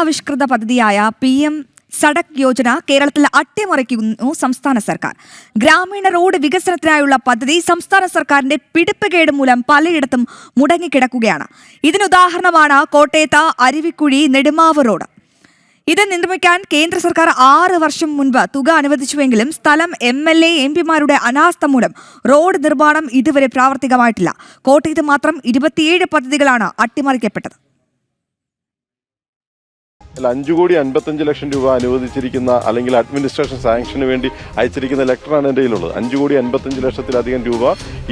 കേന്ദ്രാവിഷ്കൃത പദ്ധതിയായ PM സഡക് യോജന കേരളത്തിൽ അട്ടിമറിക്കുന്നു സംസ്ഥാന സർക്കാർ. ഗ്രാമീണ റോഡ് വികസനത്തിനായുള്ള പദ്ധതി സംസ്ഥാന സർക്കാരിന്റെ പിടിപ്പുകേട് മൂലം പലയിടത്തും മുടങ്ങിക്കിടക്കുകയാണ്. ഇതിനുദാഹരണമാണ് കോട്ടയത്ത് അരുവിക്കുഴി നെടുമാവ് റോഡ്. ഇത് നിർമ്മിക്കാൻ കേന്ദ്ര സർക്കാർ 6 വർഷം മുൻപ് തുക അനുവദിച്ചുവെങ്കിലും സ്ഥലം MLA MP-മാരുടെ അനാസ്ഥ മൂലം റോഡ് നിർമ്മാണം ഇതുവരെ പ്രാവർത്തികമായിട്ടില്ല. കോട്ടയത്ത് മാത്രം 27 പദ്ധതികളാണ് അട്ടിമറിക്കപ്പെട്ടത്. 5,55,00,000 രൂപ അനുവദിച്ചിരിക്കുന്ന അല്ലെങ്കിൽ അഡ്മിനിസ്ട്രേഷൻ സാങ്ഷന് വേണ്ടി അയച്ചിരിക്കുന്ന ലെറ്ററാണ് എൻ്റെ കയ്യിലുള്ളത്. 5,55,00,000 രൂപ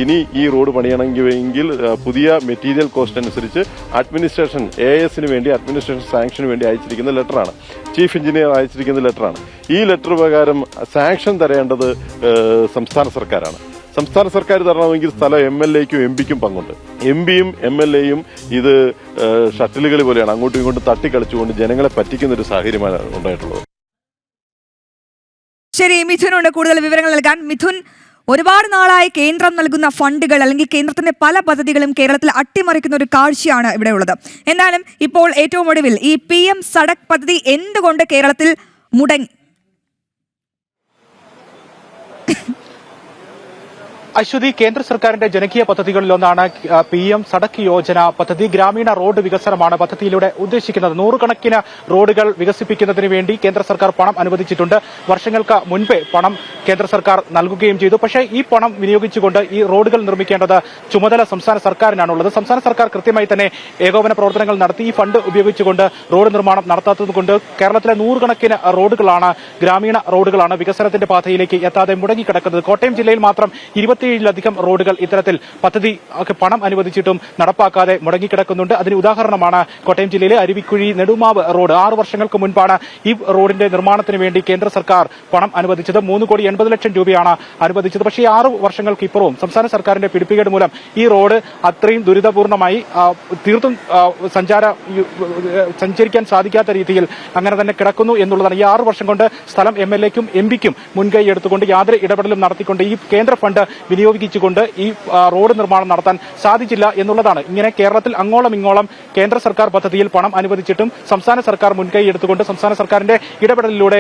ഇനി ഈ റോഡ് പണിയണമെങ്കിൽ പുതിയ മെറ്റീരിയൽ കോസ്റ്റ് അനുസരിച്ച് അഡ്മിനിസ്ട്രേഷൻ AS-ന് വേണ്ടി അഡ്മിനിസ്ട്രേഷൻ സാങ്ഷന് വേണ്ടി അയച്ചിരിക്കുന്ന ലെറ്ററാണ്. Chief engineer അയച്ചിരിക്കുന്ന ലെറ്ററാണ്. ഈ ലെറ്റർ പ്രകാരം സാങ്ഷൻ തരേണ്ടത് സംസ്ഥാന സർക്കാരാണ്. സംസ്ഥാന സർക്കാർ തരണമെങ്കിൽ സ്ഥലം MLA-ക്കും MP-ക്കും പങ്കുണ്ട്. MP-യും MLA-യും ഇത് ഷട്ടിലുകൾ പോലെയാണ്, അങ്ങോട്ടും ഇങ്ങോട്ടും തട്ടിക്കളിച്ചുകൊണ്ട് ജനങ്ങളെ പറ്റിക്കുന്ന ഒരു സാഹചര്യമാണ് ഉണ്ടായിട്ടുള്ളത്. ശരി, മിഥുനുണ്ട് കൂടുതൽ വിവരങ്ങൾ നൽകാൻ. മിഥുൻ, ഒരുപാട് നാളായി കേന്ദ്രം നൽകുന്ന ഫണ്ടുകൾ അല്ലെങ്കിൽ കേന്ദ്രത്തിന്റെ പല പദ്ധതികളും കേരളത്തിൽ അട്ടിമറിക്കുന്ന ഒരു കാഴ്ചയാണ് ഇവിടെ ഉള്ളത്. എന്നാലും ഇപ്പോൾ ഏറ്റവും ഒടുവിൽ ഈ PM സഡക് പദ്ധതി എന്തുകൊണ്ട് കേരളത്തിൽ മുടങ്ങി? അശ്വതി, കേന്ദ്ര സർക്കാരിന്റെ ജനകീയ പദ്ധതികളിലൊന്നാണ് PM സഡക് യോജന പദ്ധതി. ഗ്രാമീണ റോഡ് വികസനമാണ് പദ്ധതിയിലൂടെ ഉദ്ദേശിക്കുന്നത്. 100 കണക്കിന് റോഡുകൾ വികസിപ്പിക്കുന്നതിന് വേണ്ടി കേന്ദ്ര സർക്കാർ പണം അനുവദിച്ചിട്ടുണ്ട്. വർഷങ്ങൾക്ക് മുൻപേ പണം കേന്ദ്ര സർക്കാർ നൽകുകയും ചെയ്തു. പക്ഷേ ഈ പണം വിനിയോഗിച്ചുകൊണ്ട് ഈ റോഡുകൾ നിർമ്മിക്കേണ്ടത് ചുമതല സംസ്ഥാന സർക്കാരിനാണുള്ളത്. സംസ്ഥാന സർക്കാർ കൃത്യമായി തന്നെ ഏകോപന പ്രവർത്തനങ്ങൾ നടത്തി ഈ ഫണ്ട് ഉപയോഗിച്ചുകൊണ്ട് റോഡ് നിർമ്മാണം നടത്താത്തതുകൊണ്ട് കേരളത്തിലെ 100 കണക്കിന് റോഡുകളാണ്, ഗ്രാമീണ റോഡുകളാണ് വികസനത്തിന്റെ പാതയിലേക്ക് എത്താതെ മുടങ്ങിക്കിടക്കുന്നത്. കോട്ടയം ജില്ലയിൽ മാത്രം 27ലധികം റോഡുകൾ ഇത്തരത്തിൽ പദ്ധതി പണം അനുവദിച്ചിട്ടും നടപ്പാക്കാതെ മുടങ്ങിക്കിടക്കുന്നുണ്ട്. അതിന് ഉദാഹരണമാണ് കോട്ടയം ജില്ലയിലെ അരുവിക്കുഴി നെടുമാവ് റോഡ്. 6 വർഷങ്ങൾക്ക് മുൻപാണ് ഈ റോഡിന്റെ നിർമ്മാണത്തിന് വേണ്ടി കേന്ദ്ര സർക്കാർ പണം അനുവദിച്ചത്. 3,80,00,000 രൂപയാണ് അനുവദിച്ചത്. പക്ഷേ 6 വർഷങ്ങൾക്ക് ഇപ്പുറവും സംസ്ഥാന സർക്കാരിന്റെ പിടിപ്പുകേട് മൂലം ഈ റോഡ് അത്രയും ദുരിതപൂർണമായി തീർത്തും സഞ്ചരിക്കാൻ സാധിക്കാത്ത രീതിയിൽ അങ്ങനെ തന്നെ കിടക്കുന്നു എന്നുള്ളതാണ്. ഈ 6 വർഷം കൊണ്ട് സ്ഥലം MLA-ക്കും MP-ക്കും മുൻകൈ എടുത്തുകൊണ്ട് യാതൊരു ഇടപെടലും നടത്തിക്കൊണ്ട് ഈ കേന്ദ്ര ഫണ്ട് വിനിയോഗിച്ചുകൊണ്ട് ഈ റോഡ് നിർമ്മാണം നടത്താൻ സാധിച്ചില്ല എന്നുള്ളതാണ്. ഇങ്ങനെ കേരളത്തിൽ അങ്ങോളം ഇങ്ങോളം കേന്ദ്ര സർക്കാർ പദ്ധതിയിൽ പണം അനുവദിച്ചിട്ടും സംസ്ഥാന സർക്കാർ മുൻകൈ എടുത്തുകൊണ്ട് സംസ്ഥാന സർക്കാരിന്റെ ഇടപെടലിലൂടെ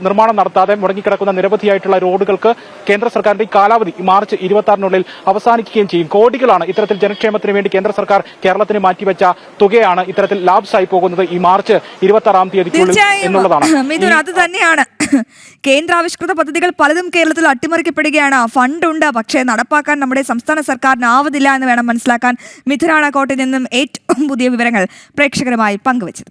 നിർമ്മാണം നടത്താതെ മുടങ്ങിക്കിടക്കുന്ന നിരവധിയായിട്ടുള്ള റോഡുകൾക്ക് കേന്ദ്ര സർക്കാരിന്റെ ഈ കാലാവധി മാർച്ച് 26-നുള്ളിൽ അവസാനിക്കുകയും ചെയ്യും. കോടികളാണ് ഇത്തരത്തിൽ ജനക്ഷേമത്തിന് വേണ്ടി കേന്ദ്ര സർക്കാർ കേരളത്തിന് മാറ്റിവെച്ച തുകയാണ് ഇത്തരത്തിൽ ലാപ്സായി പോകുന്നത് ഈ മാർച്ച് 26-ാം തീയതിക്കുള്ളിൽ എന്നുള്ളതാണ്. അത് തന്നെയാണ്, കേന്ദ്രാവിഷ്കൃത പദ്ധതികൾ പലതും കേരളത്തിൽ അട്ടിമറിക്കപ്പെടുകയാണ്. ഫണ്ടുണ്ട്, പക്ഷേ നടപ്പാക്കാൻ നമ്മുടെ സംസ്ഥാന സർക്കാരിനാവതില്ല എന്ന് വേണം മനസ്സിലാക്കാൻ. മിഥുനാണ് കോട്ടയിൽ നിന്നും ഏറ്റവും പുതിയ വിവരങ്ങൾ പ്രേക്ഷകരുമായി പങ്കുവച്ചത്.